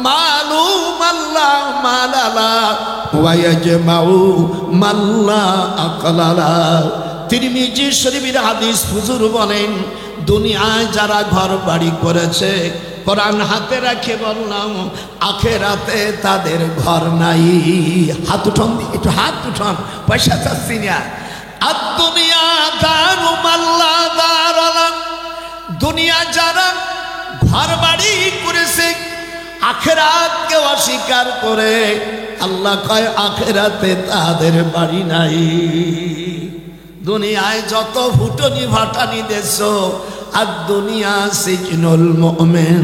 মালু মাল্লা মালালা ওয়া ইয়াজমাউ মাল্লা আকলালা। তিরমিজি শরীফের হাদিস হুজুর বলেন, দুনিয়ায় যারা ঘর বাড়ি করেছে, কোরআন হাতে রাখে বললাম, আখেরাতে তাদের ঘর নাই। হাত উঠান, একটু হাত উঠান, পয়সা চাচ্ছি না। আর দুনিয়া দারু মাল্লা দারালা, দুনিয়া যারা ঘর বাড়ি করেছে, আখেরাতকে অস্বীকার করে, আল্লাহ কয় আখেরাতে তাদের বাড়ি নাই। দুনিয়ায় যত ফুটনি ভাটানি দেশ, আর দুনিয়া সিজনুল মুমিন,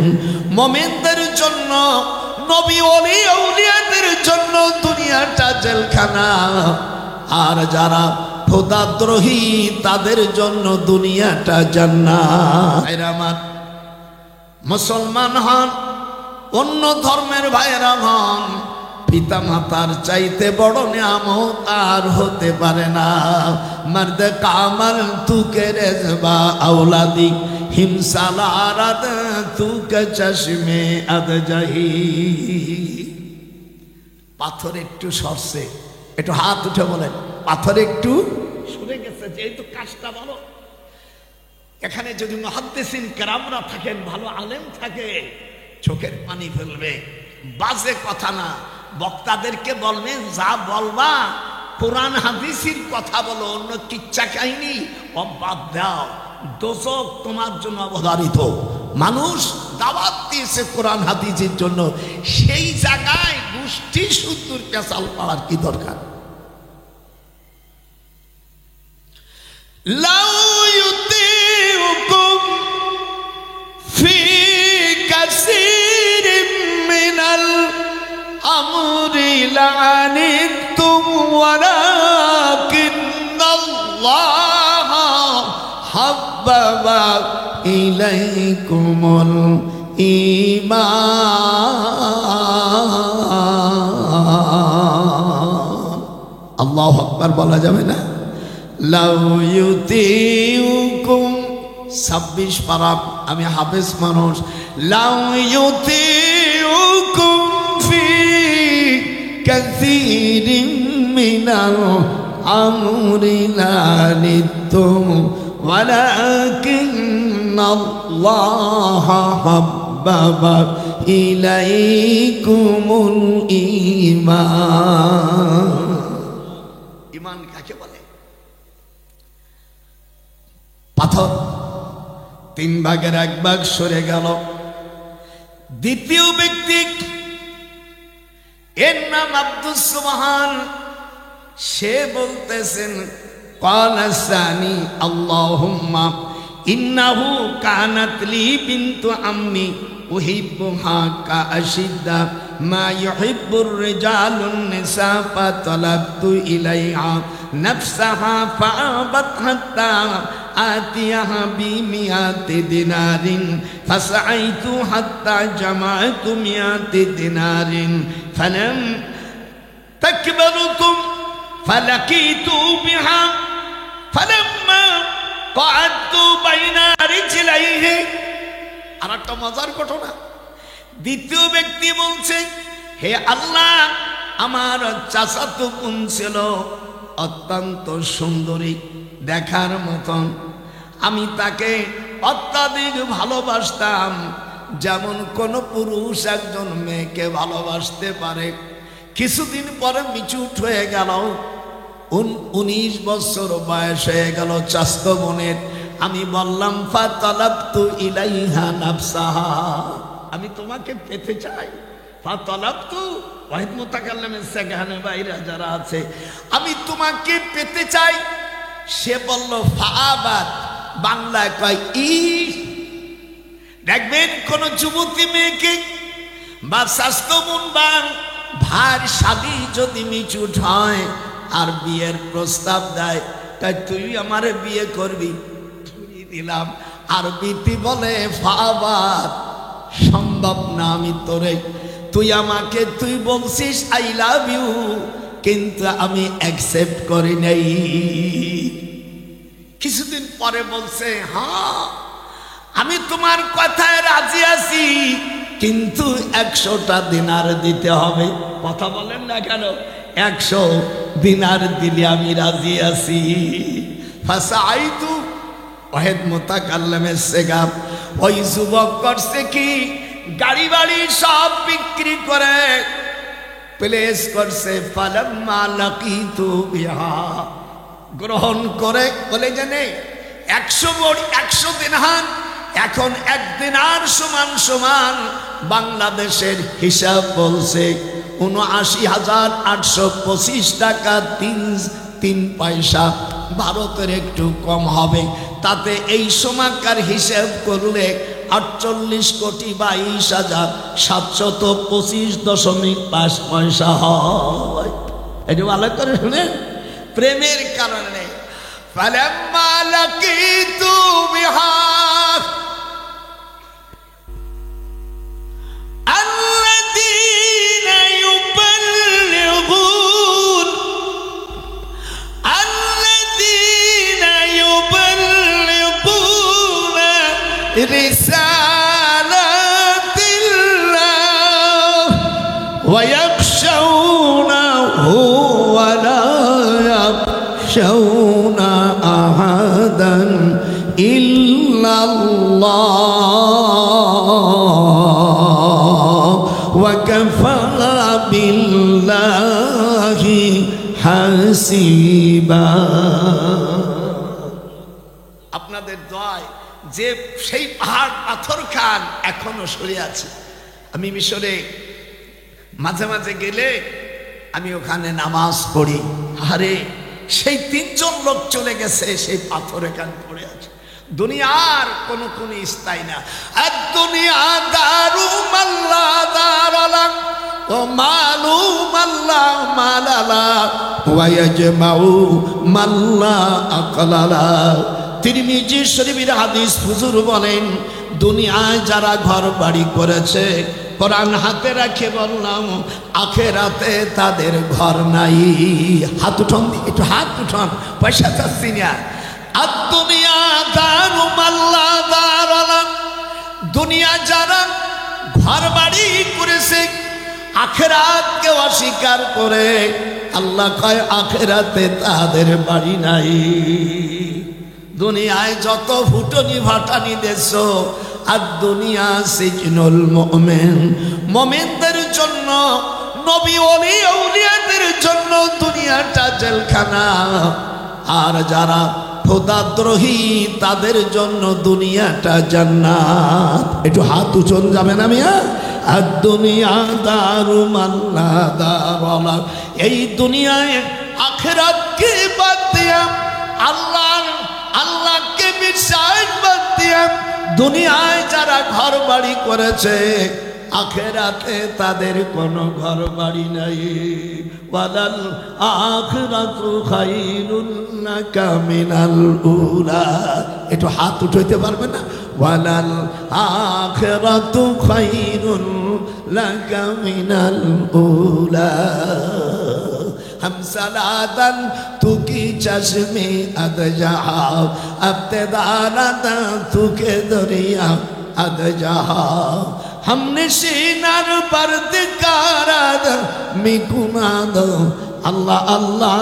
মুমিনদের জন্য, নবী ওলি আউলিয়াদের জন্য দুনিয়াটা জেলখানা। আর যারা খোদাদ্রোহী তাদের জন্য দুনিয়াটা জান্নাত। আমার মুসলমান হন, অন্য ধর্মের ভাইরা হন, পিতা মাতার চাইতে বড় নিয়ামত আর হতে পারে না। মর্দে কামাল তুকে রেজবা আওলাদি হিমসালারাদ তুকে চশমে আদ জাহি। পাথর একটু সরছে, একটু হাত উঠে বলেন, পাথর একটু সরে গেছে, যেহেতু কাজটা ভালো। এখানে যদি মুহাদ্দিসিন কেরামরা থাকেন, ভালো আলেম থাকে, চোখের পানি ফেলবে। বাজে কথা না, বক্তাদেরকে বলবেন যা বলবা কোরআন হাদিসের কথা বলো, অন্য কিচ্ছা কাহিনী বাদ দাও। দোজখ তোমার জন্য অবধারিত। মানুষ দাওয়াত দিয়েছে কোরআন হাদিসের জন্য, সেই জায়গায় গোষ্ঠী সুন্দর পেশাল পাওয়ার কি দরকার? লাউ ইউতিউকুম ফি কাসীরিম মিনাল আমরি লানিতুম ওয়ালাকিন্নাল্লাহ হাব্বাবা ইলাইকুমুল ঈমান। আল্লাহু আকবার বলা যাবে না? লাউ ইউতিউকুম 26 পারা, আমি হাফেজ মানুষ। লাউ ইউতিউকুম ফি কাসীরিম মিনাল আমরি লানিতুম ওয়ালাকিন্নাল্লাহ হাব্বাবা ইলাইকুমুল ঈমান। ঈমান কাকে বলে? পাথর 3 ভাগের 1 ভাগ সরে গেল। দ্বিতীয় ব্যক্তি, এর নাম আব্দুস সুবহান, সে বলতেছেন ক্বালা সানি আল্লাহুম্মা ইন্নাহু কানাত লি বিনতু আম্মি উহিব্বুহা কাআশিদ্দা মা ইউহিব্বুর রিজালুন নিসা ফাতালাবতু ইলাইহা নাফসাহা ফাআবাত হাত্তা আতিয়াহা বিমিয়াতি দিনারিন ফাসাইতু হাত্তা জামাআতু মিয়াতি দিনারিন ফালাম তাকবালতুম ফালাকিতু বিহা ফালাম্মা ক্বাদতু বাইনা রিজলাইহি। আর একটা মজার ঘটনা, দ্বিতীয় ব্যক্তি বলছে, হে আল্লাহ, আমার চাচাতো বোন ছিল অত্যন্ত সুন্দরী, দেখার মতন। আমি তাকে অত্যাধিক ভালোবাসতাম, যেমন কোন পুরুষ একজন মেয়েকে ভালোবাসতে পারে। কিছুদিন পরে মিচুট হয়ে গেল, 19 বছর বয়স হয়ে গেল চাচাতো বোনের। আমি বললাম ফাতালাবতু ইলাইহা নাফসাহা, আমি তোমাকে পেতে চাই। ফাতালাবতু ওয়াহিদ মুতাকাল্লিমের সেখানে বাইরে যারা আছে, আমি তোমাকে পেতে চাই। সে বলল ফাআবাত, বাংলায় কয় ই। দেখবেন কোন যুবতী মেয়েকে বা চাচাতো বোন বা ভার শাদী যদি মিচুট হয় আর বিয়ের প্রস্তাব দেয়, তাই তুই আমারে বিয়ে করবি, দিলাম। আর বিতি বলে ফাআবাত, সম্ভব না আমি তোরে, তুই আমাকে, তুই বলছিস আই লাভ ইউ, কিন্তু আমি অ্যাকসেপ্ট করি নাই। কিছুদিন পরে বলছে হ্যাঁ আমি তোমার কথায় রাজি আছি, কিন্তু 100টা দিনার দিতে হবে। কথা বলেন না কেন? 100 দিনার দিলে আমি রাজি আছি। ফাসাইতু ওয়াহিদ মুতাকাল্লিমের সেগাম, ওই যুবক করছে কি, গাড়ি বাড়ি সব বিক্রি করে প্লেস করছে। ফালাম্মা লাকিতু বিহা, গ্রহণ করে বলে জানে 100 দিনার, এখন 1 দিনার সমান সমান বাংলাদেশের হিসাব বলছে ৭৯,৮২৫ টাকা ৩ পয়সা। ভারতের একটু কম হবে, তাতে এই সময়কার হিসাব করলে ৪৮,২২,৭২৫.৫ পয়সা হয়। এটা ভালো করে শুনেন, প্রেমের কারণে। ফালাম্মা লাকিতু বিহা আল্লাযীনা ইউবাল্লিগুন রিসালাতিল্লাহ ওয়া ইয়াখশাউনাহু ওয়া লা ইয়াখশাউনা আহাদান ইল্লাল্লাহ ওয়া কাফা বিল্লাহি হাসিবা। আপনাদের দোয়ায় যে সেই পাহাড় পাথর খান এখনো সরে আছে। আমি মিশরে মাঝে মাঝে গেলে আমি ওখানে নামাজ পড়ি, আরে সেই 3 জন লোক চলে গেছে, সেই পাথর এখানে পড়ে আছে। দুনিয়ার কোনো স্থায়ী না। আর দুনিয়া দারু মাল্লা দারালা ও মালু মাল্লা মালালা ওয়া ইয়াজমাউ মাল্লা আকলালা। তিরমিজি শরীফের হাদিস, হুজুর বলেন দুনিয়ায় যারা ঘর বাড়ি করেছে, কোরআন হাতে রাখে বললাম, আখেরাতে তাদের ঘর নাই। হাত উঠান, একটু হাত উঠান, পয়সা চাচ্ছি না। আর দুনিয়া দারু মাল্লা দারালা, দুনিয়া যারা ঘর বাড়ি করেছে, আখেরাতকে অস্বীকার করে, আল্লাহ কয় আখেরাতে তাদের বাড়ি নাই। দুনিয়ায় যত ফুটনি ভাটানি দেশ, আর দুনিয়া সিজনুল মুমিন, মুমিনদের জন্য, নবী ওলি আউলিয়াদের জন্য দুনিয়াটা জেলখানা। আর যারা খোদাদ্রোহী তাদের জন্য দুনিয়াটা জান্নাত। একটু হাত উঁচন যাবে না মিয়া? আর দুনিয়া দারু মাল্লা দারালা, এই দুনিয়ায় আখিরাতকে বাদ দিয়া, আল্লাহকে বিশ্বাস বাদ দিয়া দুনিয়ায় যারা ঘর বাড়ি করেছে, আখিরাতে তাদের কোনো ঘর বাড়ি নাই। ওয়ালাল আখিরাতু খায়রুল লাকা মিনাল উলা। একটু হাত উঠাইতে পারবে না? ওয়ালাল আখিরাতু খায়রুল লাকা মিনাল উলা। हम सलादन तू की चश्मे अद जहा, अब्तदारत तू के दरिया अद जहा। हमने सीनार पर दिकारद मिकुनाद, अल्लाह अल्लाह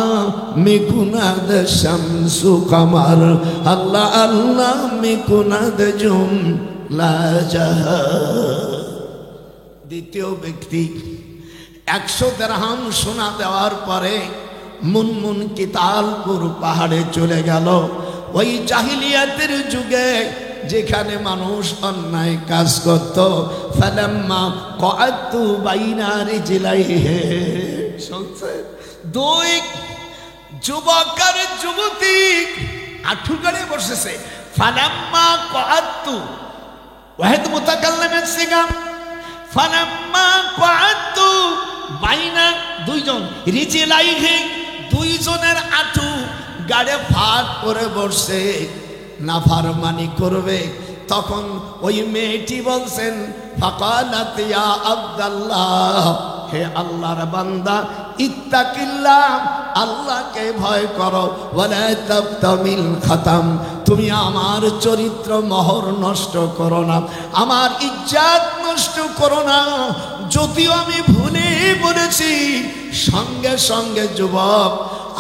मिकुनाद शम्सु कमर, अल्लाह अल्लाह मिकुनाद जुमला जहा। द्वितीय व्यक्ति 100 दिरहाम सोना देওয়ার পরে মুনমুন কিতালপুর পাহাড়ে চলে গেল। ওই জাহিলিয়াতের যুগে যেখানে মানুষ অন্যায় কাজ করত, ফালাম্মা কআতু বাইনা রিজলাইহি, শুনছেন? 2 যুবক আর যুবতী আঁঠু গড়ে বসেছে। ফালাম্মা কআতু, ওয়াহিদ মুতাকাল্লিমের সিগাম, ফালাম্মা কআতু বাইনা, 2 জন, রিজলাইহি, 2 জনের আঁঠু গাড়ে ফাঁক করে বসছে, নাফরমানি করবে। তখন ওই মেয়েটি বলছেন, ফাকালাত ইয়া আব্দুল্লাহ, হে আল্লাহর বান্দা, ইত্তাকিল্লাহ, আল্লাহকে ভয় করো, ওয়ালা তাবতামিল খাতাম, তুমি আমার চরিত্র মোহর নষ্ট করো না, আমার ইজ্জত কষ্ট করো না, যদিও আমি ভুলে বলেছি। সঙ্গে সঙ্গে যুবক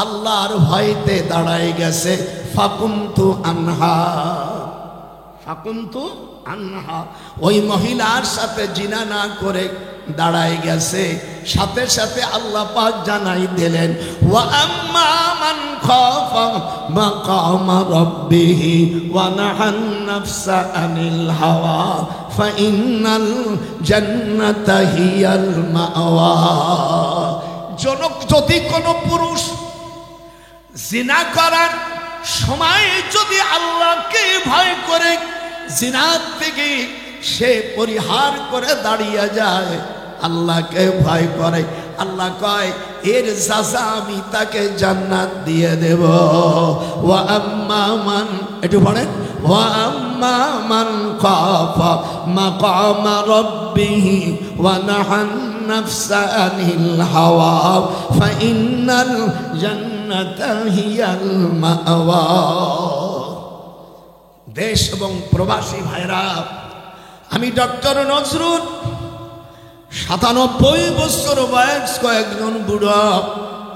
আল্লাহর ভয়তে দাঁড়ায় গেছে। ফাকুনতু আনহা, ফাকুনতু আনহা, ওই মহিলার সাথে জিনা না করে দাঁড়ায় গেছে। সাথে সাথে আল্লাহ পাক জানাই দিলেন, ওয়া আম্মা মান খাফা মাকামা রাব্বিহি ওয়া নাহান নাফসা আনিল হাওয়া ফাইন্নাল জান্নাতা হিয়াল মাওয়া। যদি কোনো পুরুষ জিনা করার সময় যদি আল্লাহকে ভয় করে জিনার থেকে সে পরিহার করে দাঁড়িয়ে যায়, আল্লাহকে ভয় করে, আল্লাহ কয় এর সাজা আমি তাকে জান্নাত দিয়ে দেব। ওয়া আম্মা মান, একটু পড়েন, ওয়া আম্মা মান খাফা মাকামা রাব্বিহি ওয়া নাহান নাফসা আনিল হাওয়া ফাইন্নাল জান্নাতা হিয়াল মাওয়া। দেশ এবং প্রবাসী ভাইরা, আমি ডক্টর নজরুল 97 বছর বয়স, কয়েকজন বুড়ো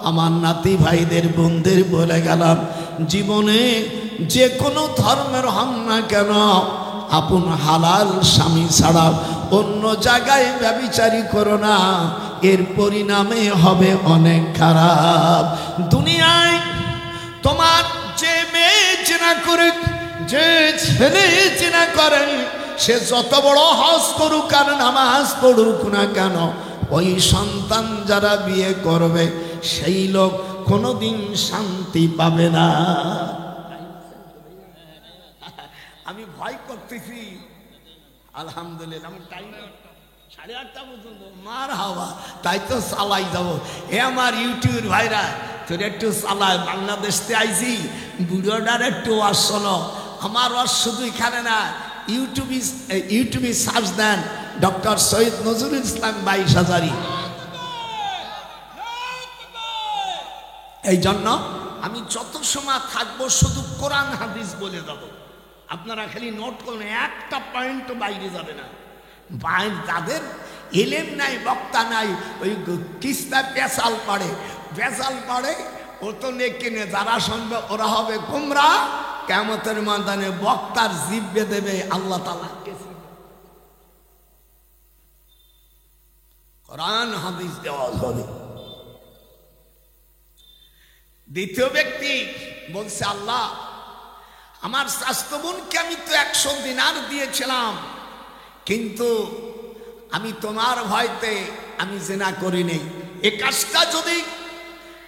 আমার নাতি ভাইদের বোনদের বলে গেলাম, জীবনে যে কোনো ধর্মের হন না কেন, আপন হালাল স্বামী ছাড়া অন্য জায়গায় ব্যভিচারী করো না, এর পরিণামে হবে অনেক খারাপ। দুনিয়ায় তোমার যে মেয়ে জিনা করে, যে ছেলে জিনা করে, সে যত বড় হজ করুক আর নামাজ পড়ুক না কেন, ওই সন্তান যারা বিয়ে করবে সেই লোক কোনোদিন শান্তি পাবে না। আমি ভয় করতেছি, আলহামদুলিল্লাহ আমার টাইম 8:30 পর্যন্ত, মার হাওয়া, তাই তো চালাই যাবো। এ আমার ইউটিউবের ভাইরা, তোর একটু চালায়, বাংলাদেশতে আইছি, বুড়োটার একটু ওয়াজ শোনো। আমার ওয়াজ শুধু এখানে না, ইউটিউবে সার্চ দেন ডক্টর সৈয়দ নজরুল ইসলাম 22 হাজারি। এই জন্য আমি যত সময় থাকবো শুধু কোরআন হাদিস বলে যাব, আপনারা খালি নোট করুন, একটা পয়েন্টও বাইরে যাবে না। যাদের এলেম নাই, বক্তা নাই, ওই কিস্তা পেশাল পাড়ে ও তো নেকিনে, যারা শুনবে ওরা হবে গোমরা। কিয়ামতের ময়দানে বক্তার জিভে দেবে আল্লাহ তাআলা। কোরআন হাদিস দেওয়া হবে। দ্বিতীয় ব্যক্তি বলছে, আল্লাহ আমার স্বাস্থ্য বোনকে আমি তো 100 দিনার দিয়েছিলাম, কিন্তু আমি তোমার ভয়তে আমি জিনা করিনি। এই কাজটা যদি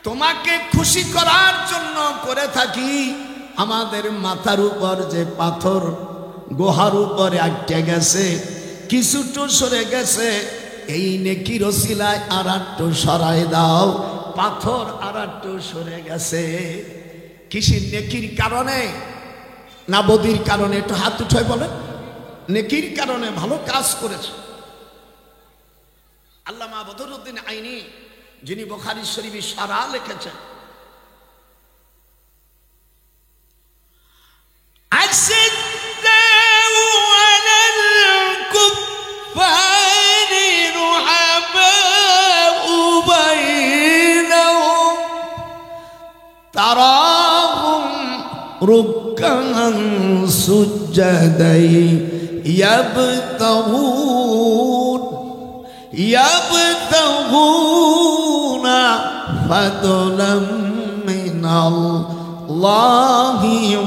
তোমাকে খুশি করার জন্য করে থাকি, আমাদের মাথার উপর যে পাথর গোহার উপরে আটকে গেছে, কিছুটা সরে গেছে, এই নেকির ওসিলায় আর একটু সরাই দাও। পাথর আর একটু সরে গেছে, কিসের নেকির কারণে না বদির কারণে? একটু হাত উঠায় বলেন। নেকির কারণে, ভালো কাজ করেছে। আল্লামা বদরুদ্দিন আইনি, যিনি বুখারী শরীফে সারা লিখেছেন, তারাহুম রুকআন সুজদাই ইয়াবতাগুনা ফাদলাম মিনাল্লাহি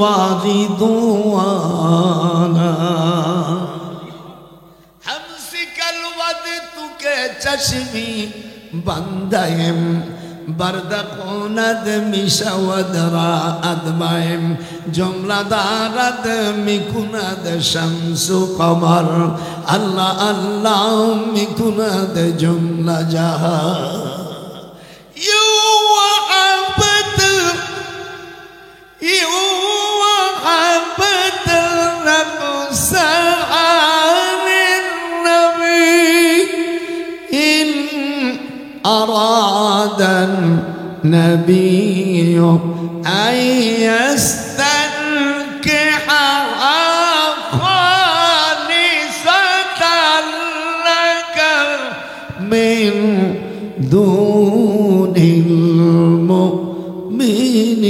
ওয়া রিদওয়ানা। হামসিকাল ওয়াদতুকে চশমি বান্দায়েম বরদকুনাদ মিশাওয়াদরা আদমায়েম জমলাদারাদ মিকুনাদ শামসু কমর আল্লাহ আল্লাহ মিকুনাদ জমলা জাহা। أراد النبي أن يستنكحها خالصة মিন দুনিল মুমিনিন।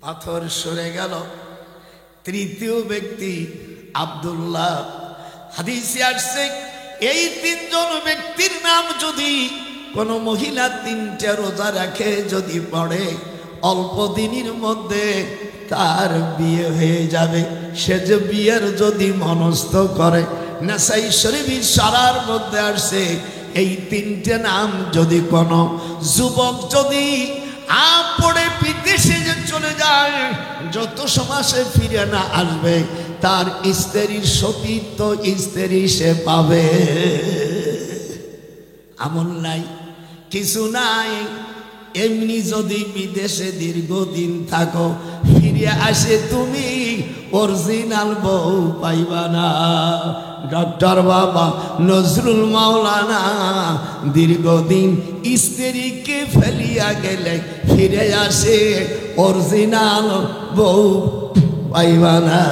পাথর সরে গেল। তৃতীয় ব্যক্তি আব্দুল্লাহ। হাদিসে আসছে এই তিনজন ব্যক্তির নাম যদি কোনো মহিলা 3টা রোজা রাখে, যদি পড়ে, অল্প দিনের মধ্যে তার বিয়ে হয়ে যাবে। সে যে বিয়ের যদি মনস্থ করে, নাসাই শরীফের সারার মধ্যে আসছে এই 3টে নাম যদি কোনো যুবক যদি পড়ে বিদেশে যে চলে যায়, যত সমাসে ফিরে না আসবে, তার স্ত্রীর সতীত্ব স্ত্রী সে পাবে। আমল নাই, কিছু নাই, এমনি যদি বিদেশে দীর্ঘদিন থাকো, ফিরে আসে তুমি অরিজিনাল বউ পাইবা না। ডক্টর বাবা নজরুল মাওলানা দীর্ঘদিন স্ত্রীকে ফেলিয়া গেলে ফিরে আসে অরিজিনাল বউ পাইবা না।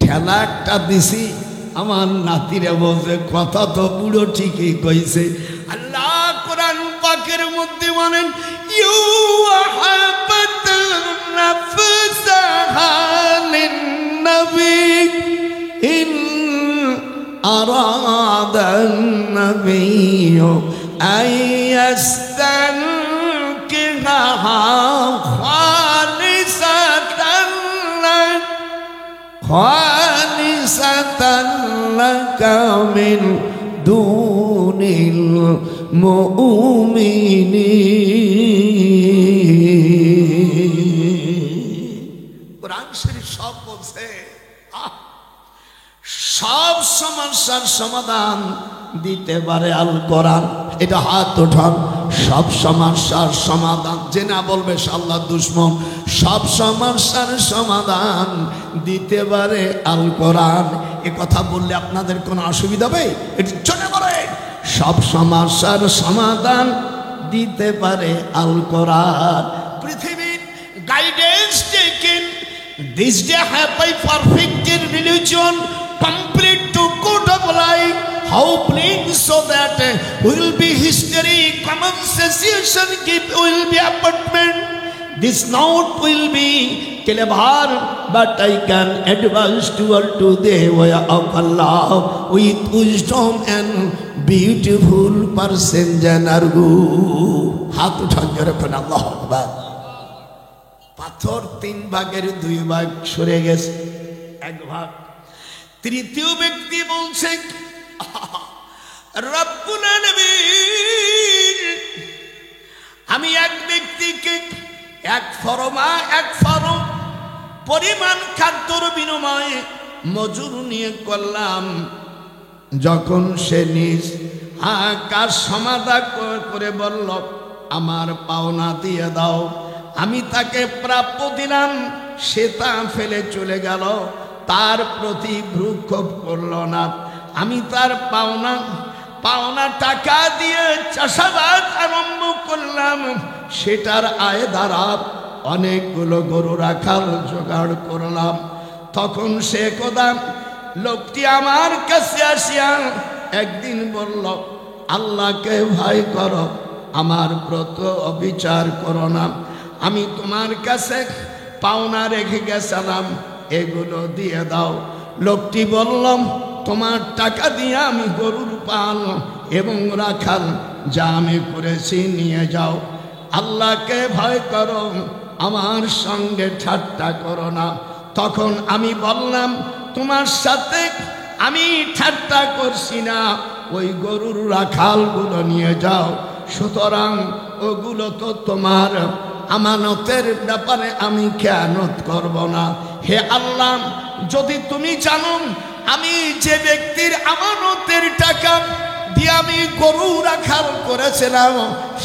ঠেলা একটা দিছি, আমার নাতিরে বলছে কথা তো বুড়ো ঠিকই কইছে। আল্লাহ কোরআন পাকের মধ্যে বলেন, ইন আরাদান নবিয়্যু আইয়াস্তানকিহা খালিসাতান লাকা মিন দুনিল মুমিনিন। কোরআন শরীফ সব বলছে, সব সমস্যার সমাধান দিতে পারে আল কোরআন। এটা হাত ওঠান। সব সমস্যার সমাধান যে না বলবে সে আল্লাহর দুশমন। সব সমস্যার সমাধান দিতে পারে আল কোরআন। এ কথা বললে আপনাদের কোনো অসুবিধা হবে? এটি জোরে বলে, সব সমস্যার সমাধান দিতে পারে আল কোরআন। পৃথিবীর guidance taken this day have by perfected religion complete to good of life, how bring so that will be history, common sensation will be apartment. This note will be clever, but I can advise to the way of Allah with wisdom and beautiful person janargu. হাত উঠান জোরে পড়েন আল্লাহু আকবার। পাথর 3 ভাগের 2 ভাগ সরে গেছে, 1 ভাগ। তৃতীয় ব্যক্তি বলছে, রব্বুল আলামিন, আমি এক ব্যক্তিকে 1 ফরমা 1 ফরম পরিমাণ খাদ্যর বিনিময়ে মজুর নিয়ে করলাম। যখন সে নিজ কাজ সমাধান করে বলল, আমার পাওনা দিয়ে দাও, আমি তাকে প্রাপ্য দিলাম, সে তা ফেলে চলে গেল, তার প্রতি ভ্রুক্ষেপ করল না। আমি তার পাওনা টাকা দিয়ে চাষাবাদ আরম্ভ করলাম, সেটার আয় দ্বারা অনেকগুলো গরু রাখাল জোগাড় করলাম। তখন সে কথা লোকটি আমার কাছে আসিয়া একদিন বলল, আল্লাহকে ভয় করো, আমার ব্রত অবিচার করো না। আমি তোমার কাছে পাওনা রেখে গেছিলাম, এগুলো দিয়ে দাও। লোকটি বলল, তোমার টাকা দিয়ে আমি গরুর পাল এবং রাখাল যা আমি করেছি নিয়ে যাও। আল্লাহকে ভয় করো, আমার সঙ্গে ঠাট্টা করো না। তখন আমি বললাম, তোমার সাথে আমি ঠাট্টা করছি না, ওই গরুর রাখালগুলো নিয়ে যাও। সুতরাং ওগুলো তো তোমার, আমানতের ব্যাপারে আমি খেয়ানত করব না। হে আল্লাহ, যদি তুমি জানো আমি যে ব্যক্তির আমানতের টাকা দিয়ে আমি গরু রাখাল করেছিলাম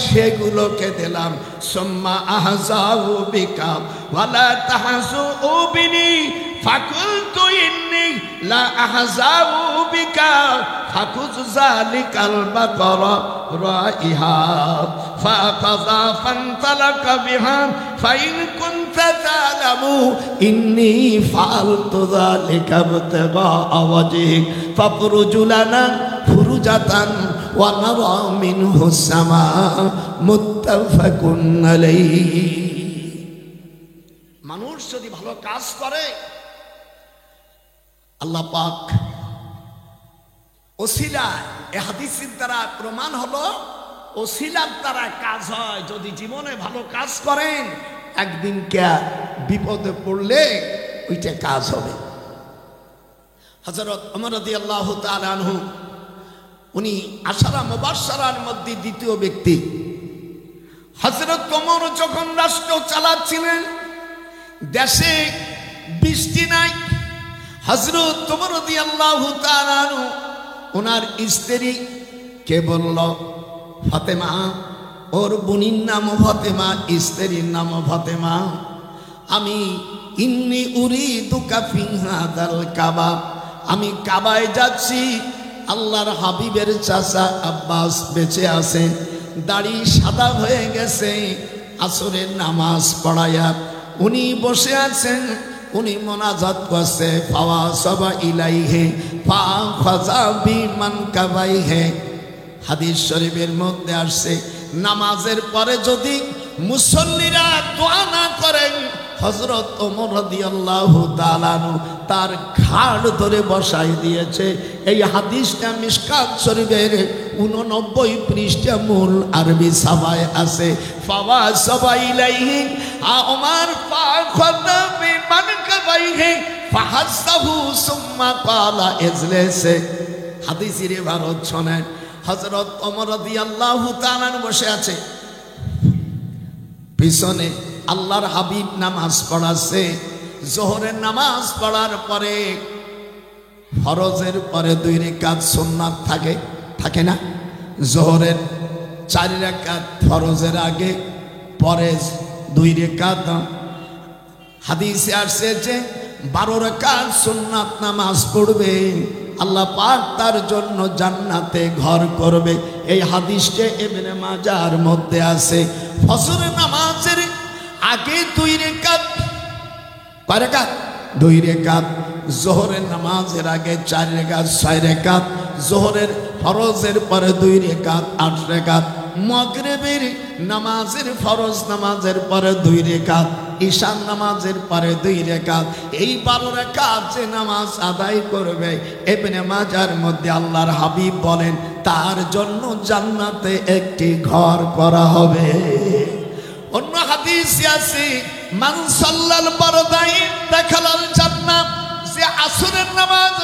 সেগুলোকে দিলাম, সুম্মা আহজাউ বিকা ওয়ালা তাহজু বিনি ফাকুলতু ইন্নী লা আহজাউ বিকা ফাকুজ যালিকাল বাকারা রাইহা ফাকাযা ফানতালাকা বিহা ফাইন কুনতা তা'লামু ইন্নী ফাআলতু যালিকা ইবতিগা ওয়াজহিক ফাফরুজ লানা ফুরুজাতান ওয়া নারা মিনহু সামা মুত্তাফাকুন আলাইহি। মানুষ যদি ভালো কাজ করে আল্লাহ পাক ওসিলা, এই হাদিসের দ্বারা প্রমাণ হলো ওসিলার দ্বারা কাজ হয়। যদি জীবনে ভালো কাজ করেন একদিন কে বিপদে পড়লে ওইটা কাজ হবে। হযরত ওমর রাদিয়াল্লাহু তাআলা আনহু উনি আশারা মুবাশশারার মধ্যে দ্বিতীয় ব্যক্তি। হযরত ওমর যখন রাষ্ট্র চালাচ্ছিলেন, দেশে বৃষ্টি নাই, হযরত ওমর রাদিয়াল্লাহু তাআলা আনহু ওনার স্ত্রী কে বলল, ফাতেমা, ওর বোনের নাম ফাতেমা, স্ত্রীর নাম ফাতেমা, আমি ইন্নী উরিদুকা ফি হাদাল কাবা, আমি কাবায় যাচ্ছি। আল্লাহর হাবিবের চাচা আব্বাস বেঁচে আছেন, দাড়ি সাদা হয়ে গেছে, আসরের নামাজ পড়ায়া উনি বসে আছেন, উনি মোনাজাত করছে, ফাওয়া সাবা ইলাইহি ফা খাযা বিমান কাবাইহি। হাদিস শরীফের মধ্যে আসছে, নামাজের পরে যদি মুসল্লিরা দোয়া না করেন, হযরত ওমর রাদিয়াল্লাহু তাআলা আনহু তার ঘাড় ধরে বসাই দিয়েছে। এই হাদিসটা মিশকাত শরীফের 89 পৃষ্ঠা মূল আরবি সাবায় আছে। ফাওয়া সাবা ইলাইহি ওমর ফা খাযা বিমান কাবাইহি ফাহাসাহু সুম্মা ক্বালা ইজলিসে। হাদিসের ইবারত শোনেন, হযরত ওমর রাদিয়াল্লাহু তাআলা বসে আছে, পিছনে আল্লাহর হাবিব নামাজ পড়াচ্ছে। জোহরের নামাজ পড়ার পরে ফরজের পরে 2 রাকাত সুন্নাত থাকে না? জোহরের 4 রাকাত ফরজের আগে, পরে 2 রাকাত। হাদিসে আসছে যে 12 রাকাত সুন্নাত নামাজ পড়বে, আল্লাহ পাক তার জন্য জান্নাতে ঘর করবে। এই হাদিসটা ইবনে মাজার মধ্যে আছে। ফজর নামাজের আগে 2 রাকাত, কয় রাকাত? 2 রাকাত। জোহরের নামাজের আগে 4 রাকাত, 6 রাকাত। জোহরের ফরজের পরে 2 রাকাত, 8 রাকাত। মাগরিবের নামাজের ফরজ নামাজের পরে 2 রাকাত, ঈশার নামাজের পরে 2 রাকাত। এই 12 রাকাত যে নামাজ আদায় করবে, ইবনে মাজার মধ্যে আল্লাহর হাবিব বলেন তার জন্য জান্নাতে একটি ঘর করা হবে। অন্য হাদিসে আছে, মান সাল্লাল ফারদাইন দাখালাল জান্নাহ, যে আসরের নামাজ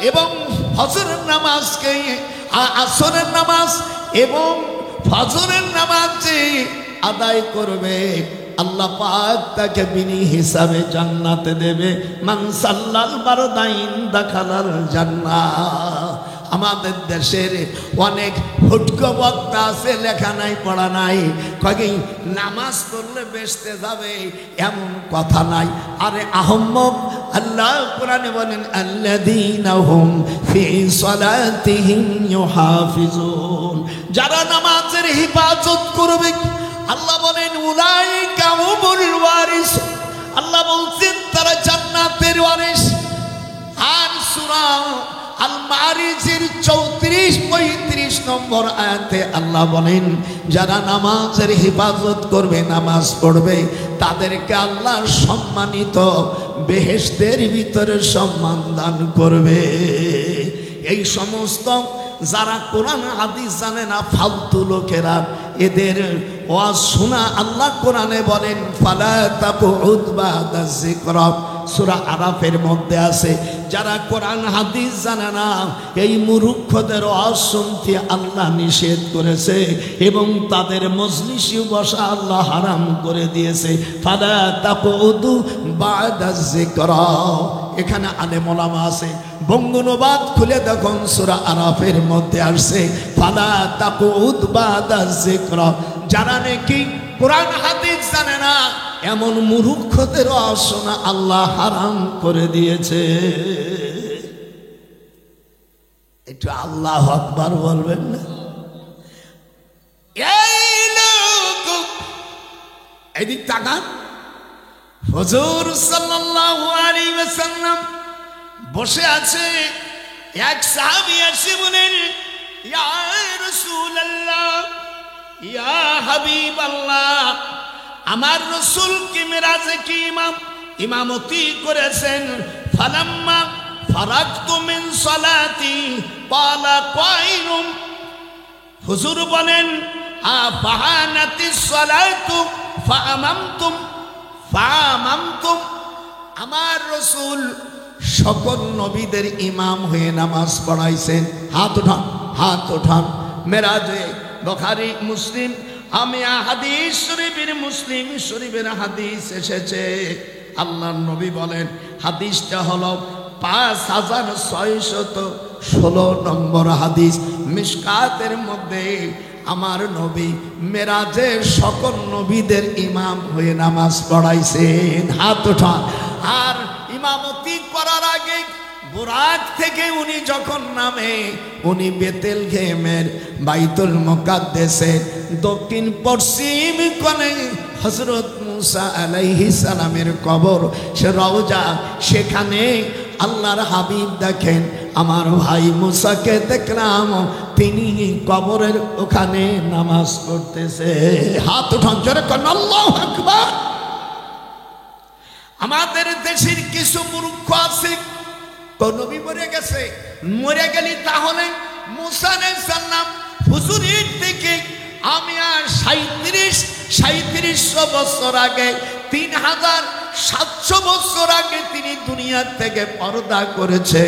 এবং ফজরের নামাজকে, আসরের নামাজ এবং ফজরের নামাজ যে আদায় করবে, আল্লাহ পাক তাকে বিনি হিসাবে জান্নাতে দেবে। মান সাল্লাল ফারদাইন দাখালাল জান্নাহ। আমাদের দেশের অনেক হুটকো বক্তা আছে, লেখা নাই পড়া নাই, কয়েক নামাজ পড়লে বেসতে যাবে, এমন কথা নাই। আরে আহম্মক, আল্লাহ কোরআনে বলেন আল্লাযীনা হুম ফি সালাতিহিম ইউহাফিজুন, যারা নামাজের হিফাজত করবে, আল্লাহ বলেন উলাইকা হুমুল ওয়ারিস, আল্লাহ বলছেন তারা জান্নাতের ওয়ারিস। আর সূরা আল মারিজের 34-35 নম্বর আয়াতে আল্লাহ বলেন যারা নামাজের হিফাজত করবে, নামাজ পড়বে, তাদেরকে আল্লাহ সম্মানিত বেহেশতের ভিতরে সম্মান দান করবে। এই সমস্ত যারা কোরআন হাদিস জানে না, ফালতু লোকেরা, এদের ওয়াজ শোনা আল্লাহ কোরআনে বলেন ফালা তাকুদ বাদা যিকরা, সূরা আরাফের মধ্যে আছে। যারা কোরআন হাদিস জানে না, এই মূর্খদের ওয়াজ শুনতে আল্লাহ নিষেধ করেছে এবং তাদের মজলিসে বসা আল্লাহ হারাম করে দিয়েছে। ফালা তাকুদু বাদা যিকরা, এখানে আলেম ওলামা আছে, বঙ্গানুবাদ খুলে দেখুন সূরা আরাফের মধ্যে আসছে ফালা তাকুদ বাদা যিকরা। যারা নাকি কোরআন হাদিস জানে না, এমন মূর্খদের শোনা আল্লাহ হারাম করে দিয়েছে। একটু আল্লাহু আকবার বলবেন না? এই লোক এদিক তাকান। হুজুর সাল্লাল্লাহু আলাইহি ওয়াসাল্লাম বসে আছে, এক সাহাবী এসে বলেন, ইয়া রাসূলুল্লাহ, ইয়া হাবিবাল্লাহ, আমার রাসূলকে মেরাজে কি ইমামতি করেছেন। ফালাম্মা ফারাগতু মিন সালাতি ক্বালা কাইলুম, হুজুর বলেন, আফাহানাতিস সালাতু ফাআমামতুম ফাআমামতুম, আমার রাসূল সকল নবীদের ইমাম হয়ে নামাজ পড়াইছেন। হাত উঠান, হাত উঠান। মেরাজে বুখারী মুসলিম, আমি হাদিস শরীফের মুসলিম শরীফের হাদিস এসেছে। আল্লাহর নবী বলেন, হাদিসটা হলো 5616 নম্বর হাদিস। মিশকাতের মধ্যে আমার নবী মেরাজে সকল নবীদের ইমাম হয়ে নামাজ পড়াইছেন। হাত উঠান। আর ইমামতি করার আগে বুরাক থেকে উনি যখন নামে, উনি বেতেলহেমের বাইতুল মুকাদ্দাসের দক্ষিণ পশ্চিম কোণে হযরত মুসা আলাইহিস সালামের কবর, সে রওজা, সেখানে আল্লাহর হাবিব দেখেন, আমার ভাই মুসাকে দেখলাম তিনি কবরের ওখানে নামাজ পড়তেছে। হাত উঠান, জোরে করুন আল্লাহু আকবার। আমাদের দেশের কিছু মূর্খ আছে, নবী মরে গেছে, মরে গেলি তাহলে মুসা আলাইহিস সালাম হুজুরের থেকে আমি আর 3700 বছর আগে, 3700 বছর আগে তিনি দুনিয়ার থেকে পর্দা করেছে।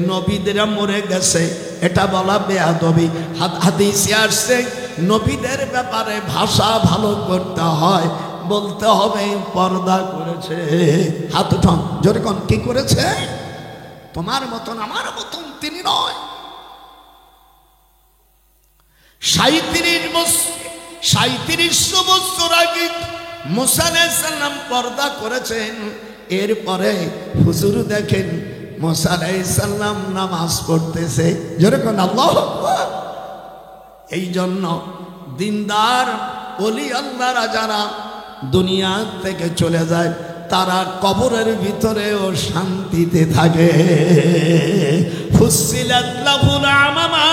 নবীদেরা মরে গেছে, এটা বলা বেয়াদবি। হাদিসে আসছে, নবীদের ব্যাপারে ভাষা ভালো করতে হয়, বলতে হবে পর্দা করেছে। হাত উঠান, জোরে কোন, কি করেছে? তোমার মতন আমার মতন তিনি নয়। 3700 বছর আগে মুসা আলাইহিস সালাম পর্দা করেছেন। এরপরে হুজুর দেখেন মুসা আলাইহিস সালাম নামাজ পড়তেছে। জোরে কোন আল্লাহু আকবার। এই জন্য দিনদার ওলি আল্লাহরা যারা দুনিয়া থেকে চলে যায়, তারা কবরের ভিতরেও শান্তিতে থাকে। ফুসিলাত লাহুল আমামা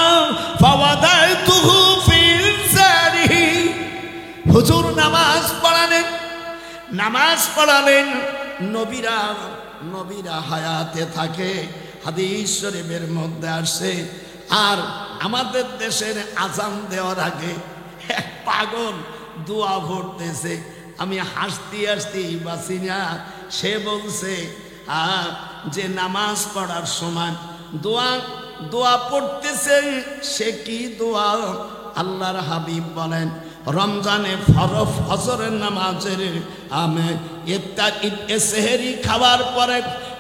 ফাওয়াদাতুহু ফিল জারিহি, হুজুর নামাজ পড়ালেন, নবীরা হায়াতে থাকে। হাদিস শরীফের মধ্যে আসছে। আর আমাদের দেশের আজান দেওয়ার আগে এক পাগল দোয়া পড়তেছে, আমি হাসতে বাঁচি না। সে বলছে যে নামাজ পড়ার সময় দোয়া পড়তেছে। সে কি দোয়া? আল্লাহর হাবিব বলেন, রমজানে ফজরের নামাজের সেহরি খাওয়ার পরে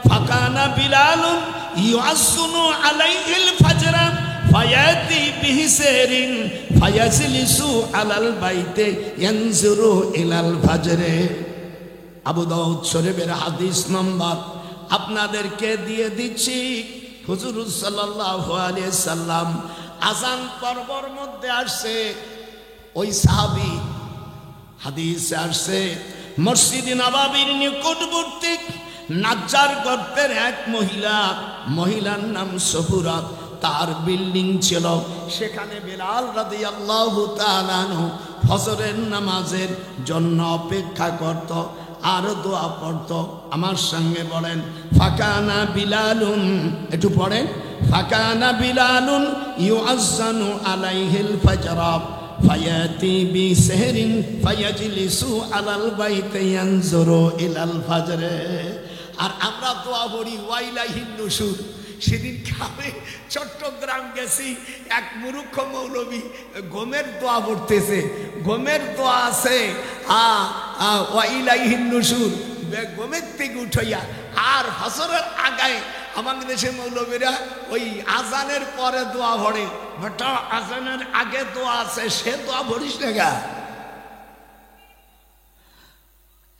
ফাকানা বিলালুন ইউআসসুনু আলাইহিল ফাজরা ফায়াতি বিহি সেহরিন ফায়াজলিসু আলাল বাইতে ইয়ানজুরু ইলাল ফাজরে। আবু দাউদ শরীফের হাদিস নম্বর আপনাদেরকে দিয়ে দিচ্ছি। হুজুর সাল্লাল্লাহু আলাইহি সাল্লাম আযান পর্বর মধ্যে আসছে, ওই সাহাবী হাদিসে আসছে, মসজিদে নববীর নিকটবর্তী নাজ্জার গর্তের এক মহিলার নাম সফুরা, তার বিল্ডিং ছিল। সেখানে বেলাল রাদিয়াল্লাহু তাআলা আনহু ফজরের নামাজের জন্য অপেক্ষা করত আর দোয়া পড়ত। আমার সঙ্গে বলেন, ফাকানা বিলালুন, একটু পড়েন, ফাকানা বিলালুন ইউআজ্জানু আলাইহিল ফাজরা ফায়াতি বিসহরিন ফায়াজলিসু আলাল বাইতি ইয়ানজুরু ইলাল ফাজরে। আর আমরা দোয়া পড়ি ওয়াইলাহিন নুশুর। সেদিন আমি চট্টগ্রাম গেছি, এক মূর্খ মৌলবী গমের দোয়া পড়তেছে। গমের দোয়া আছে ওয়াইলাহিন নুশুর, গমের থেকে উঠাইয়া। আর ফজরের আগায় আমাদের দেশে মৌলবীরা ওই আজানের পরে দোয়া পড়ে। বেটা, আজানের আগে দোয়া আছে, সে দোয়া পড়িস না গা।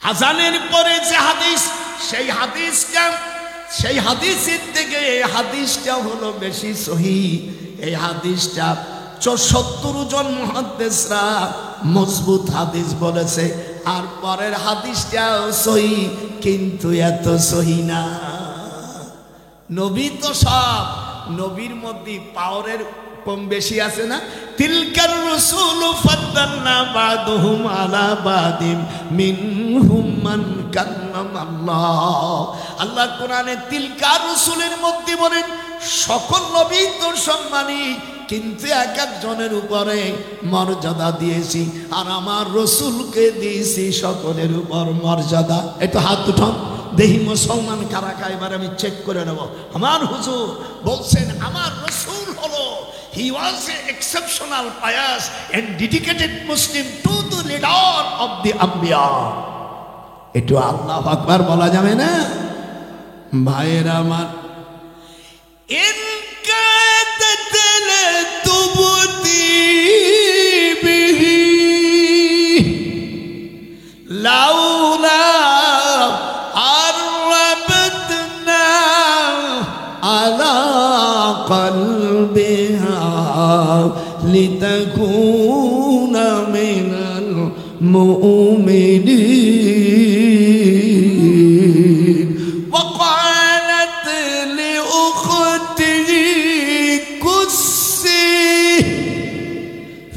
আজানের পরে যে হাদিস, সেই হাদিসকে সেই হাদিসের থেকে এই হাদিসটা হলো বেশি সহি। এই হাদিসটা ৭৪ জন মুহাদ্দিসরা মজবুত হাদিস বলেছে, আর পরের হাদিসটাও সহি, কিন্তু এত সহি না। নবী তো সব, নবীর মধ্যে পাওয়ারের কম বেশি আছে না। তিলকার রাসূল ফাদ্দালনা বাদুহুম আলা বাদিম মিনহুম মান কাল্লামাল্লাহ। আল্লাহ কোরআনে তিলকার রাসূলের মধ্যে বলেন সকল নবী তো সম্মানী, কিন্তু এক একজনের উপরে মর্যাদা দিয়েছি, আর আমার রাসূলকে দিয়েছি সকলের উপর মর্যাদা। একটু হাত উঠান দেখি মুসলমান কারা কারা, এবার আমি চেক করে নেব। আমার হুজুর বলছেন আমার রাসূল হলো, he was an exceptional pious and dedicated Muslim to the leader of the Anbiya। একটু আল্লাহু আকবার বলা যাবে না ভাইয়েরা আমার? ইন কাদাত লাতুবতি বিহি লাউলা আরবাতনা আলা কলবিহা লিতাকুনা মিনাল মুমিনিন। وقالت لأخته قصي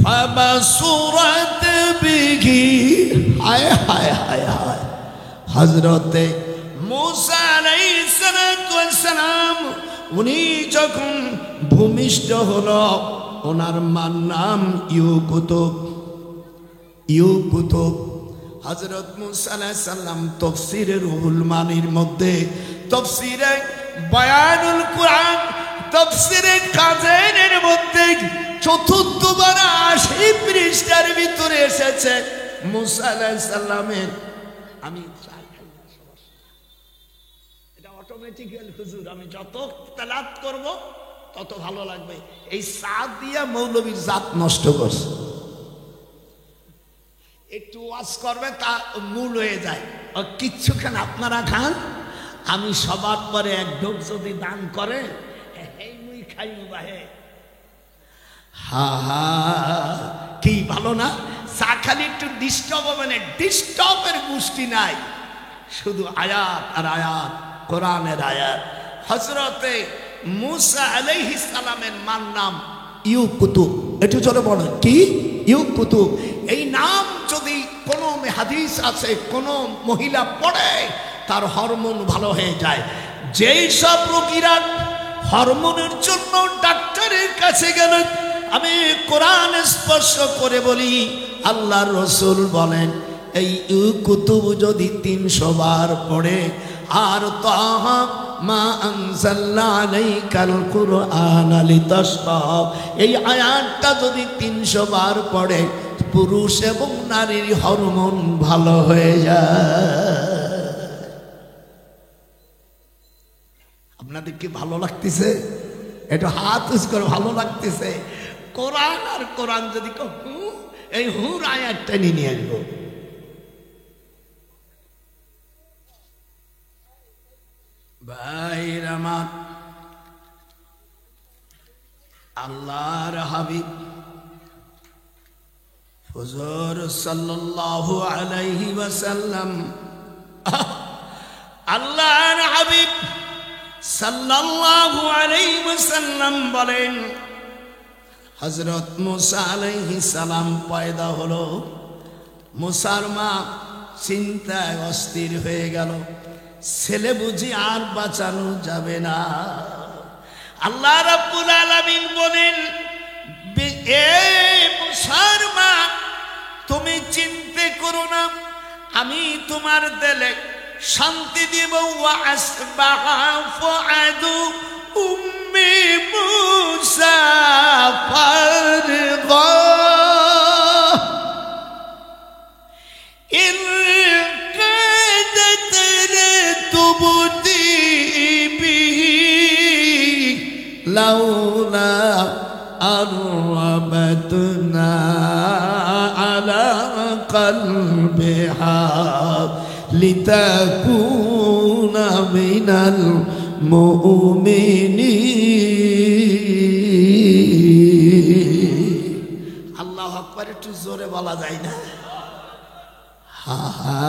فبصرت به। হায় হায় হায় হায়, হযরতে মূসা আলাইহিস সালাম উনি যখন ভূমিষ্ঠ হলো, ওনার মার নাম ইউকুতুব। ইউকুতুব হযরত মূসা আলাইহিস সালাম তাফসীরে রুহুল মানির মধ্যে, তাফসীরে বায়ানুল কুরআন, তাফসীরে কাযিনের মধ্যে চতুর্থবার ৮০ পৃষ্ঠার ভিতরে এসেছে মূসা আলাইহিস সালামের। আমি এটা অটোমেটিক্যাল হুজুর, আমি যত তেলাওয়াত করব তত ভালো লাগবে। এই সাদ দিয়া মৌলবীর জাত নষ্ট করছে। একটু ওয়াজ করবে তা মূল হয়ে যায়। কিচ্ছুখান আপনারা খান, আমি সবার পরে এক ঢোক যদি দান করে এই মুই খাইমু বাহে। হা হা, কি ভালো না? চা খালি একটু ডিস্টার্ব হবে না, ডিস্টার্বের গোষ্ঠী নাই, শুধু আয়াত আর আয়াত, কোরআনের আয়াত। হযরতে মূসা আলাইহিস সালামের মার নাম ইউকুতুব। একটু জোরে বলেন কি? ইউকুতুব। এই নাম যদি কোনো হাদিস আছে কোনো মহিলা পড়ে তার হরমোন ভালো হয়ে যায়। যেই সব রোগীরা হরমোনের জন্য ডাক্তারের কাছে গেলেন, আমি কোরআন স্পর্শ করে বলি, আল্লাহর রাসূল বলেন এই ইউকুতুব যদি ৩০০ বার পড়ে, আর তাহা মা আনজালনা আলাইকাল কুরআন লিতাশকা, এই আয়াতটা যদি ৩০০ বার পড়ে, পুরুষ এবং নারীর হরমোন ভালো হয়ে যায়। আপনাদের কি ভালো লাগতেছে? একটু হাত উঁচু করে ভালো লাগতেছে? কোরআন আর কোরআন যদি এই হুর আয়াতটা নিয়ে আসবো। ভাইর আমার, আল্লাহর হাবিব হুজুর সাল্লাল্লাহু আলাইহি ওয়াসাল্লাম, আল্লাহর হাবিব সাল্লাল্লাহু আলাইহি ওয়াসাল্লাম বলেন, হযরত মূসা আলাইহিস সালাম পয়দা হলো। মূসার মা চিন্তায় অস্থির হয়ে গেল, ছেলে বুঝি আর বাঁচানো যাবে না। আল্লাহ রাব্বুল আলামিন বলেন, এ মূসার মা তুমি চিন্তা করো না, আমি তোমার দিলে শান্তি দিব। ওয়া আসবাহা ফুআদু উম্মি মূসা ফারগা ইন কাদাত লাতুবতি বিহি লাউলা আরবাতনা আলা কলবিহা লিতাকুনা মিনাল মুমিনিন। আল্লাহু আকবার একটু জোরে বলা যায় না? হা হা।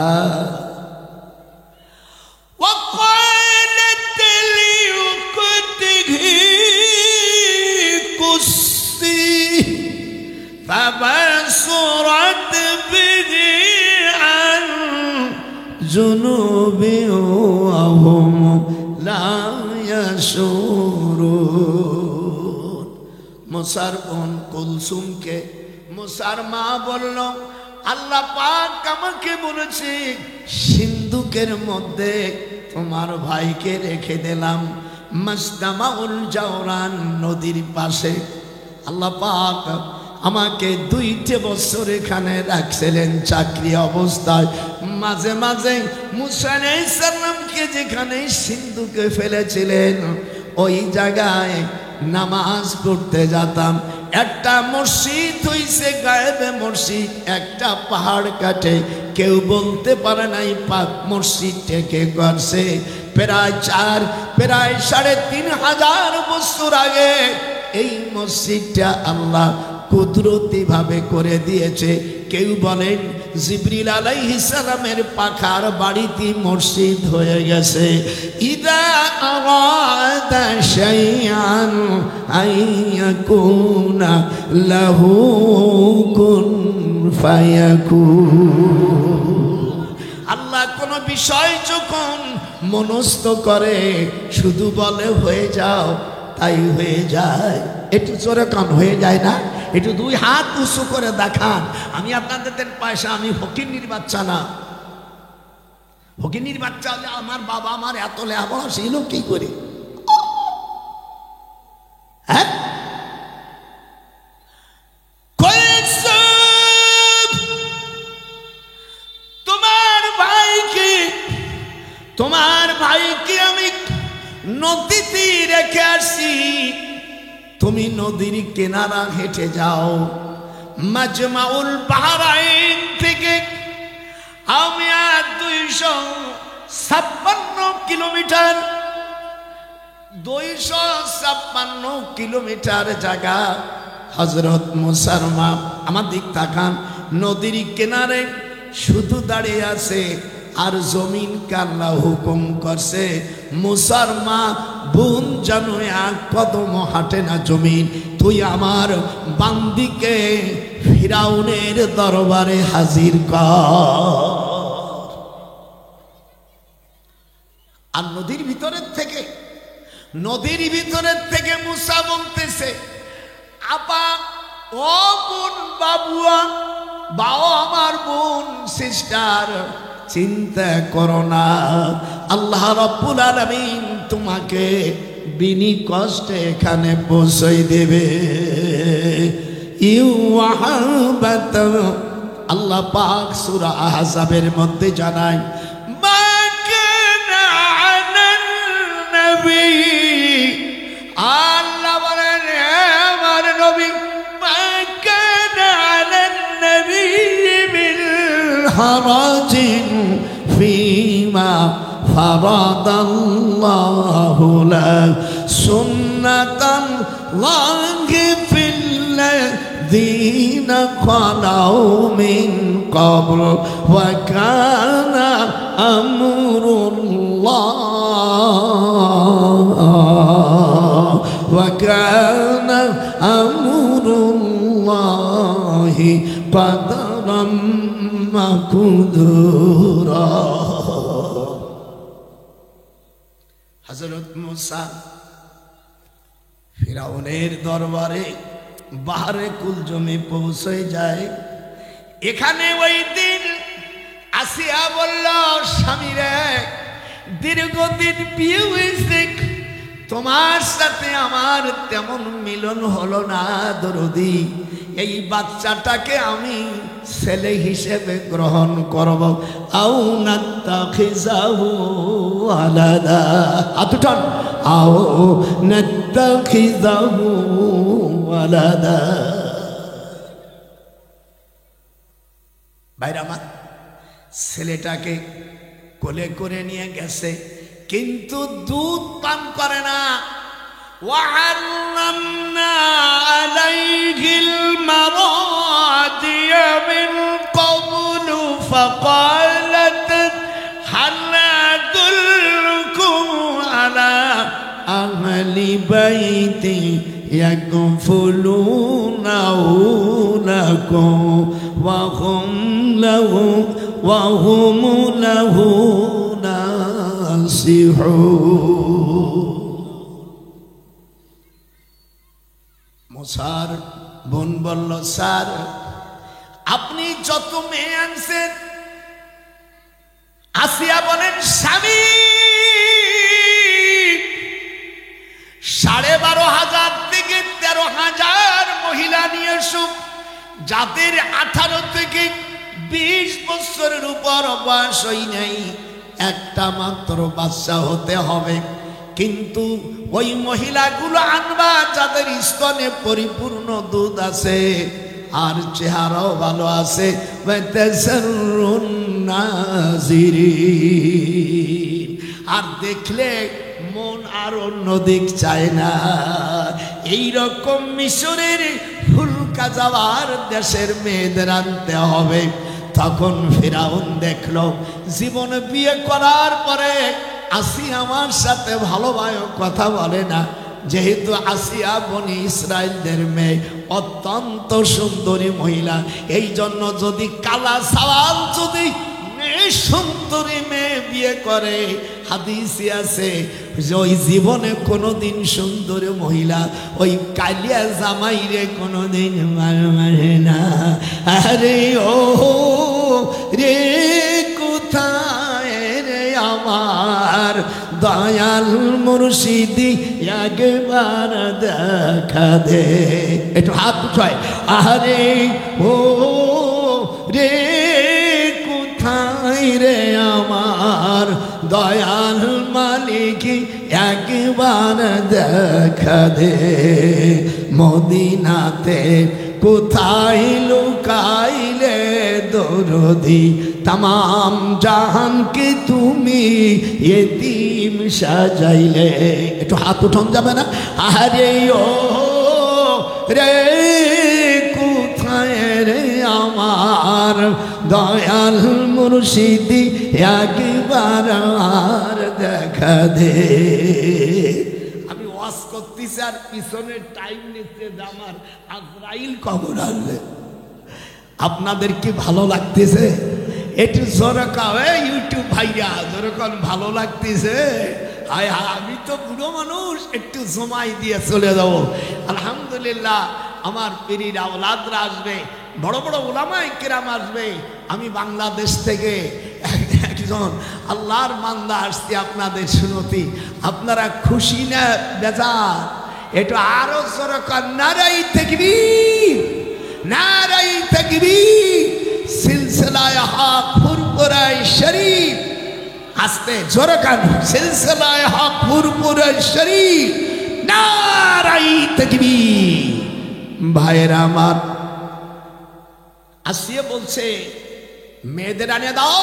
وقالت لأخته قصي فبصرت به عن جنوب وهم لا يشعرون। মুসার বোন কুলসুমকে মুসার মা বলল, আল্লাহ পাক আমাকে বলেছে সিন্ধুকের মধ্যে তোমার ভাইকে রেখে দিলাম, মাসদামাউল জাওরান নদীর পাশে। আল্লাহ পাক আমাকে 2 বছর এখানে রাখছিলেন চাকরি অবস্থায়। মাঝে মাঝে মুসা আলাইহিস সালামকে যেখানে সিন্ধুকে ফেলেছিলেন ওই জায়গায় নামাজ পড়তে যেতাম। একটা মসজিদ হইছে গায়েবে মসজিদ, একটা পাহাড় কাটে, কেউ বলতে পারে নাই পাক মসজিদটা কে করছে। প্রায় 3,500 বছর আগে এই মসজিদটা আল্লাহ কুদরতি ভাবে করে দিয়েছে। কেউ বলেন জিবরিল আলাইহিস সালামের পাখার বাড়িতে মসজিদ হয়ে গেছে। ইদা আরাদা শাইআন আইয়াকুনা লাহু কুন ফায়াকুন। আল্লাহ কোন বিষয় যখন মনস্থ করে শুধু বলে হয়ে যাও, তাই হয়ে যায়। একটু জোরে কান হয়ে যায় না? একটু 2 হাত উঁচু করে দেখান। আমি আপনাদের পয়সা, আমি ফকিন্নির বাচ্চা না। ফকিন্নির বাচ্চা হলে আমার বাবা আমার এত লেখাপড়া ছিল কি করে? হ্যাঁ, তোমার ভাইকে আমি নদীতে রেখে আসি, তুমি নদীর কিনারা হেঁটে যাও। মাজমাউল বাহরাইন থেকে আমি 256 কিলোমিটার 256 কিলোমিটার জায়গা হযরত মুসার মা আমার দিক তাকান, নদীর কিনারে শুধু দাঁড়িয়ে আছে আর জমিন কাল্লা হুকুম করছে মুসার মা বোন যেন 1 কদম হাঁটে না জমিন, তুই আমার বান্দিকে ফিরাউনের দরবারে হাজির কর। আর নদীর ভিতরের থেকে মুসা বলতেছে, আপা ও বোন, বাবুয়া বাও আমার বোন, সিস্টার, চিন্তা করো না, আল্লাহ রাব্বুল আলামিন তোমাকে বিনি কষ্টে এখানে পৌঁছাই দেবে। ইউহাবাত আল্লাহ পাক সূরা আহজাবের মধ্যে জানায়, মা কানা আলান নবী, আল্লাহ বলেন আমার নবী, মা কানা আলান নবী মিন হারাজিন ফিমা ফারাদাল্লাহু লাহু সুন্নাতাল্লাহি ফিল্লাযীনা খালাউ মিন ক্বাবল ওয়া কানা আমরুল্লাহি কদরাম মাকদুরা। হযরত মুসা ফিরাউনের দরবারে বাহরে কুলজমে পৌঁছে যায়। এখানে ওই দিন আসিয়া বলল, স্বামীরে দীর্ঘদিন বিয়ে হয়েছে, তোমার সাথে আমার তেমন মিলন হলো না দরদি, এই বাচ্চাটাকে আমি ছেলে হিসেবে গ্রহণ করব। আও নাত্তাখিজাহু আলাদা, আতুটান, আও নাত্তাখিজাহু আলাদা। ভাইরা আমার, ছেলেটাকে কোলে করে নিয়ে গেছে। কিন্তু দুধ পান করে না। وَعَلَّمْنَا عَلَيْهِ الْمَرَادِيَ مِنْ قَبْلُ فَقَالَتْ هَلْ أَدُلُّكُمْ عَلَى أَهْلِ بَيْتٍ يَكْفُلُونَهُ لَكُمْ وَهُمْ لَهُ نَاصِحُونَ। মুসার বোন বলল, স্যার আপনি যত মেয়ে আনছেন, আসিয়া বলেন স্বামী 12,500 থেকে 13,000 মহিলা নিয়ে এসো, যাদের 18 থেকে 20 বছরের উপর বয়স হয় নাই, একটা মাত্র বাচ্চা হতে হবে। কিন্তু ওই মহিলাগুলো আনবা যাদের স্তনে পরিপূর্ণ দুধ আছে আর চেহারাও ভালো আছে। আর দেখলে মন আর অন্য দিক চায় না। এইরকম মিশরের ফুলকা যাওয়ার দেশের মেয়েদের আনতে হবে। তখন ফিরাউন দেখলো জীবনে বিয়ে করার পরে আসিয়া আমার সাথে ভালোভাবে কথা বলে না, যেহেতু আসিয়া বনি ইসরায়েলদের মেয়ে, অত্যন্ত সুন্দরী মহিলা। এই জন্য যদি কালা সাওয়াল যদি সুন্দরী মেয়ে বিয়ে করে, হাদিসে আছে যে ওই জীবনে কোনোদিন সুন্দরী মহিলা ওই কালিয়া জামাইরে কোনোদিন মানে না। আরে ও রে কোথায় রে আমার দয়াল মুর্শিদি, একবার দেখা দে। একটু হাত উঠায়, আরে ও রে কোথায় রে আমার দয়াল মালিক, একবার দেখা দে। মদিনাতে কোথায় লুকাইলে দরদি, तमाम জাহান কে তুমি এতিম সাজাইলে। একটু হাত উঠান যাবে না? আরে ও রে কোথায় রে আমার দয়াল মুর্শিদি, একবার আর দেখা দে। আমি ওয়াজ করতেছি আর পিছনে টাইম নিচ্ছে যে আমার আজরাইল কবর আসবে। আপনাদের কি ভালো লাগতেছে? একটু জোরে কাও ইউটিউব ভাইয়া, জোরে কোন ভালো লাগতেছে? হায় হায়, আমি তো বুড়ো মানুষ, একটু জমাই দিয়ে চলে যাবো। আলহামদুলিল্লাহ আমার পীরের আওলাদরা আসবে, বড় বড় উলামায়ে কেরাম আসবে। আমি বাংলাদেশ থেকে একজন আল্লাহর বান্দা আসছি আপনাদের শুনতি। আপনারা খুশি না বেজার? একটু আরো জোরে কোন নারায়ে তাকবীর, নারায়ে তাকবীর। সিলসিলায়ে হক ফুরফুরায়ে শরীফ, আস্তে জোরে কান, সিলসিলায়ে হক ফুরফুরায়ে শরীফ, নারায়ে তাকবীর। ভাইরা আমার, আসিয়া বলছে মেয়েদের আনে দাও।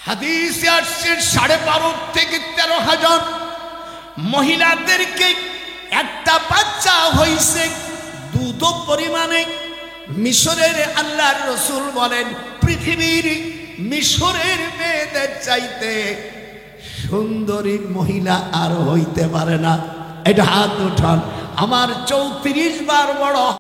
হাদিসে আসছে 12,500 থেকে 13,000 মহিলাদেরকে একটা বাচ্চা হইছে দুধ পরিমাণে। মিশরের আল্লাহর রাসূল বলেন পৃথিবীর মিশরের মেয়েদের চাইতে সুন্দরী মহিলা আর হইতে পারে না। এটা হাত উঠান। আমার 34 বার বড়